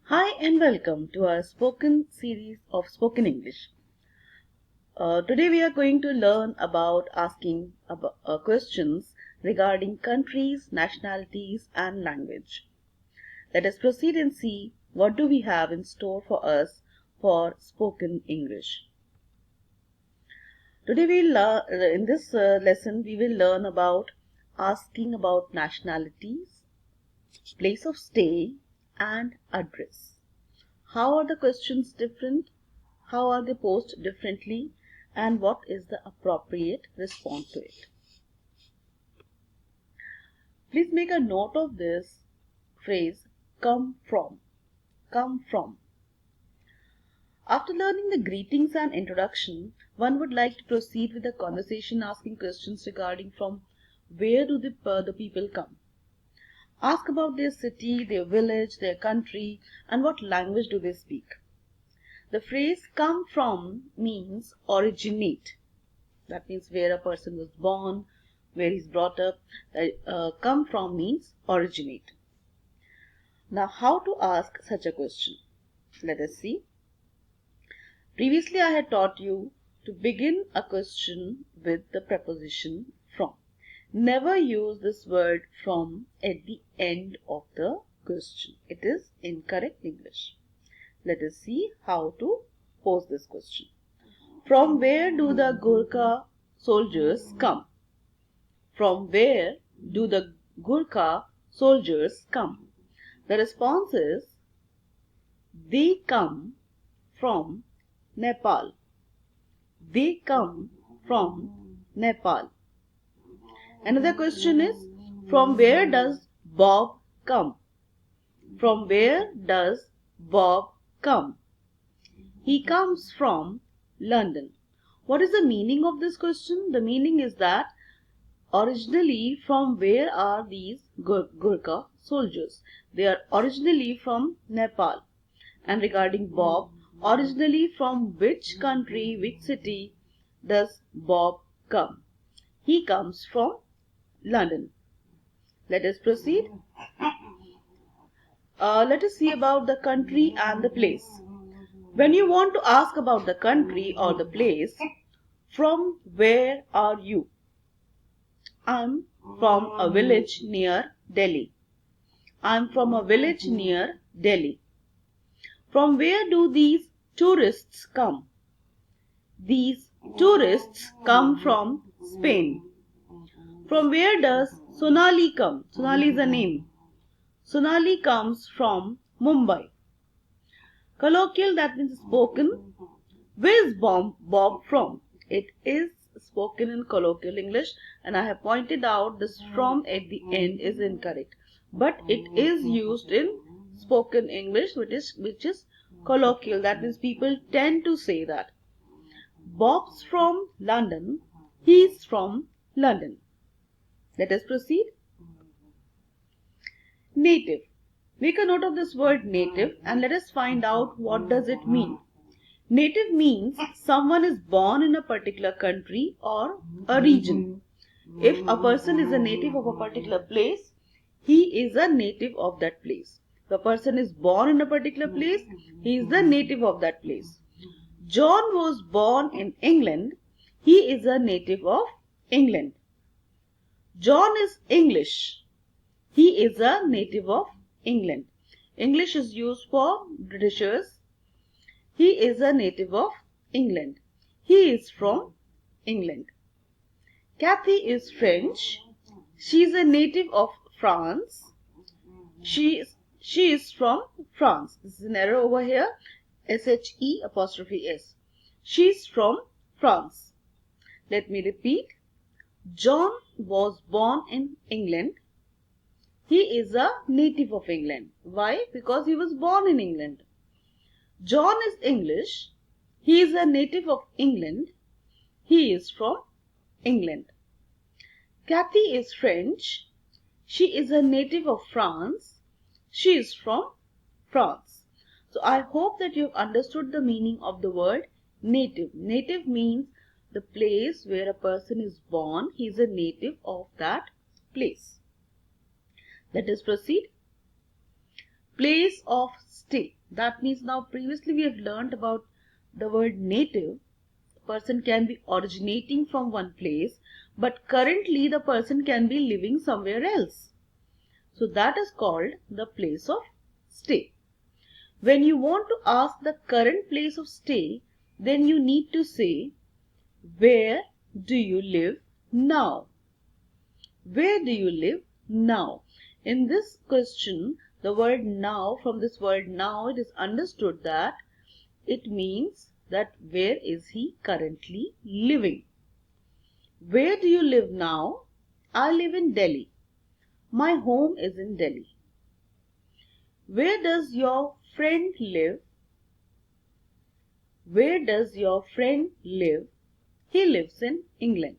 Hi and welcome to our spoken series of spoken English. Today we are going to learn about asking questions regarding countries, nationalities and language. Let us proceed and see what do we have in store for us for spoken English. Today in this lesson we will learn about asking about nationalities, place of stay and address. How are the questions different? How are they posed differently? And what is the appropriate response to it? Please make a note of this phrase, come from. Come from. After learning the greetings and introduction, one would like to proceed with the conversation asking questions regarding from where do the people come. Ask about their city, their village, their country, and what language do they speak. The phrase come from means originate. That means where a person was born, where he's brought up. Come from means originate. Now, how to ask such a question? Let us see. Previously, I had taught you to begin a question with the preposition from. Never use this word from at the end of the question. It is incorrect English. Let us see how to pose this question. From where do the Gurkha soldiers come? From where do the Gurkha soldiers come? The response is, they come from Nepal. They come from Nepal. Another question is, from where does Bob come? From where does Bob come? He comes from London. What is the meaning of this question? The meaning is that originally from where are these Gurkha soldiers? They are originally from Nepal. And regarding Bob, originally from which country, which city does Bob come? He comes from London. Let us proceed. Let us see about the country and the place. When you want to ask about the country or the place, from where are you? I'm from a village near Delhi. I'm from a village near Delhi. From where do these tourists come? These tourists come from Spain. From where does Sonali come? Sonali is a name. Sonali comes from Mumbai. Colloquial, that means spoken. Where is Bob from? It is spoken in colloquial English, and I have pointed out this from at the end is incorrect. But it is used in spoken English, which is colloquial. That means people tend to say that. Bob's from London. He's from London. Let us proceed. Native. Make a note of this word native and let us find out what does it mean. Native means someone is born in a particular country or a region. If a person is a native of a particular place, he is a native of that place. If a person is born in a particular place, he is the native of that place. John was born in England. He is a native of England. John is English. He is a native of England. English is used for Britishers. He is a native of England. He is from England. Kathy is French. She is a native of France. She is from France. This is an error over here. SHE''S. She is from France. Let me repeat. John was born in England. He is a native of England. Why? Because he was born in England. John is English. He is a native of England. He is from England. Kathy is French. She is a native of France. She is from France. So I hope that you have understood the meaning of the word native. Native means the place where a person is born. He is a native of that place. Let us proceed. Place of stay. stay. That means now previously we have learned about the word native. Person can be originating from one place, but currently the person can be living somewhere else. So that is called the place of stay. When you want to ask the current place of stay, then you need to say, where do you live now? Where do you live now? In this question, the word now, from this word now, it is understood that it means that where is he currently living? Where do you live now? I live in Delhi. My home is in Delhi. Where does your friend live? Where does your friend live? He lives in England.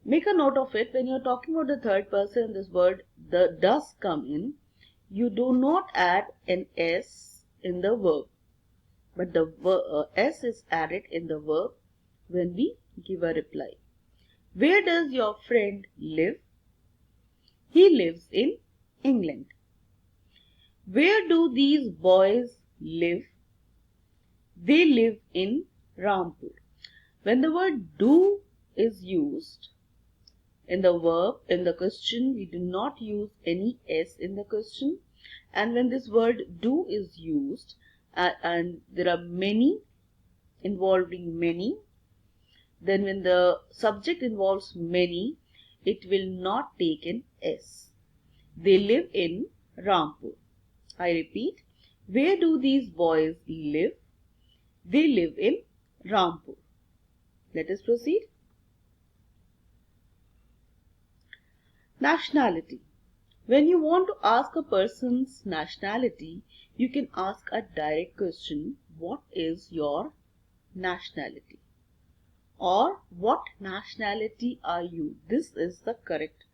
Make a note of it. When you're talking about the third person, this word the does come in. You do not add an s in the verb, but the s is added in the verb when we give a reply. Where does your friend live? He lives in England. Where do these boys live? They live in Rampur. When the word do is used in the verb, in the question, we do not use any s in the question. And when this word do is used, and there are many involving many, then when the subject involves many, it will not take an s. They live in Rampur. I repeat, where do these boys live? They live in Rampur. Let us proceed. Nationality. When you want to ask a person's nationality, you can ask a direct question, what is your nationality? Or what nationality are you? This is the correct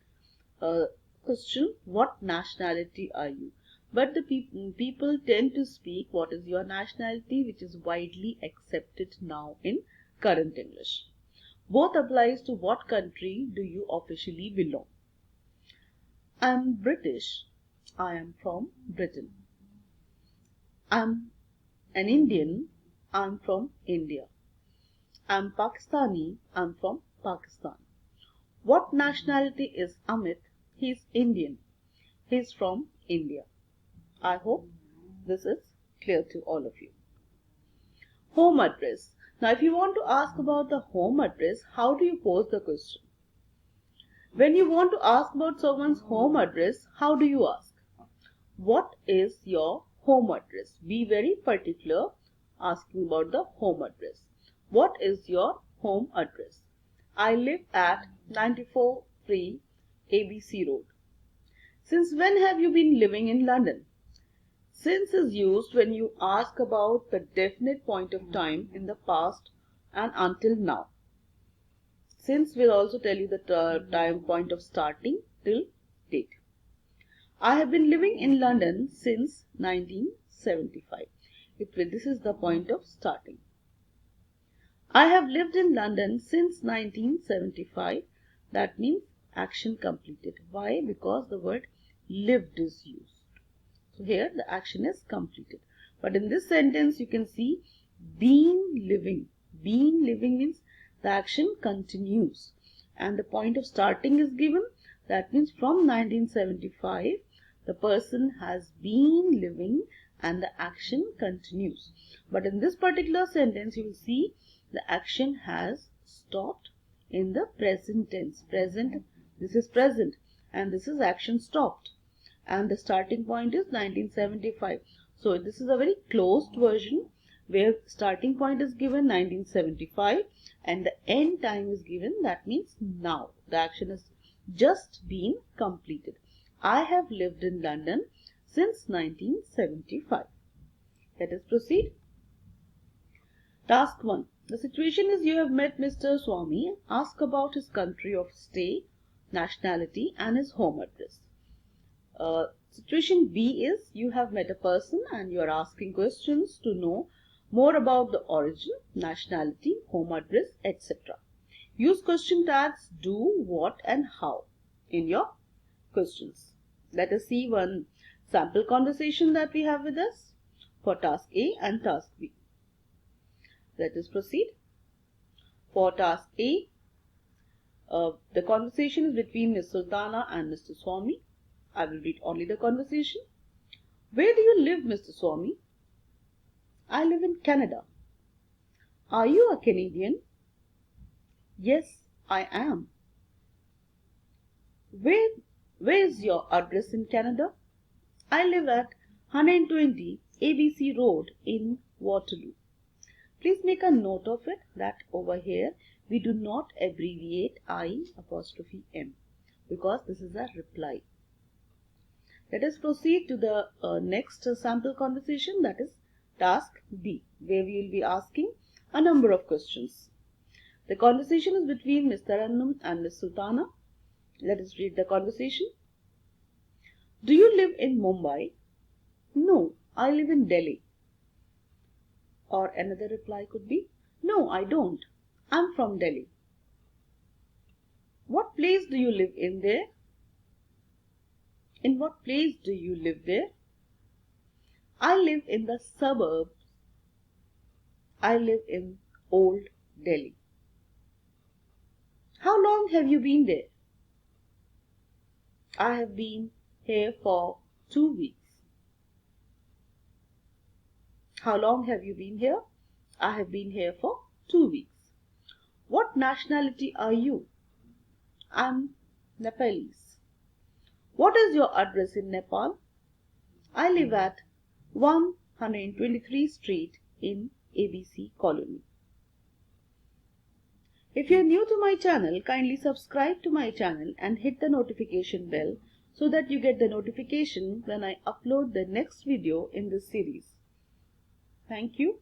question, what nationality are you? But the people tend to speak what is your nationality, which is widely accepted now in current English. Both applies to what country do you officially belong. I am British. I am from Britain. I am an Indian. I am from India. I am Pakistani. I am from Pakistan. What nationality is Amit? He is Indian. He is from India. I hope this is clear to all of you. Home address. Now, if you want to ask about the home address, how do you pose the question? When you want to ask about someone's home address, how do you ask? What is your home address? Be very particular asking about the home address. What is your home address? I live at 94 Free ABC Road. Since when have you been living in London? Since is used when you ask about the definite point of time in the past and until now. Since will also tell you the time point of starting till date. I have been living in London since 1975. This is the point of starting. I have lived in London since 1975. That means action completed. Why? Because the word lived is used. So here the action is completed. But in this sentence you can see been living. Been living means the action continues. And the point of starting is given. That means from 1975 the person has been living and the action continues. But in this particular sentence you will see the action has stopped in the present tense. Present, this is present and this is action stopped. And the starting point is 1975. So this is a very closed version where starting point is given 1975 and the end time is given, that means now. The action has just been completed. I have lived in London since 1975. Let us proceed. Task 1. The situation is you have met Mr. Swami. Ask about his country of stay, nationality and his home address. Situation B is you have met a person and you are asking questions to know more about the origin, nationality, home address, etc. Use question tags do, what and how in your questions. Let us see one sample conversation that we have with us. for task A and task B. Let us proceed. For task A, the conversation is between Ms. Sultana and Mr. Swami. I will read only the conversation. Where do you live, Mr. Swami? I live in Canada. Are you a Canadian? Yes, I am. Where is your address in Canada? I live at 120 ABC Road in Waterloo. Please make a note of it that over here we do not abbreviate I''M because this is a reply. Let us proceed to the next sample conversation, that is task B, where we will be asking a number of questions. The conversation is between Ms. Tarannum and Ms. Sultana. Let us read the conversation. Do you live in Mumbai? No, I live in Delhi. Or another reply could be, no, I don't. I'm from Delhi. What place do you live in there? In what place do you live there? I live in the suburbs. I live in Old Delhi. How long have you been there? I have been here for 2 weeks. How long have you been here? I have been here for 2 weeks. What nationality are you? I'm Nepalese. What is your address in Nepal? I live at 123 Street in ABC Colony. If you are new to my channel, kindly subscribe to my channel and hit the notification bell so that you get the notification when I upload the next video in this series. Thank you.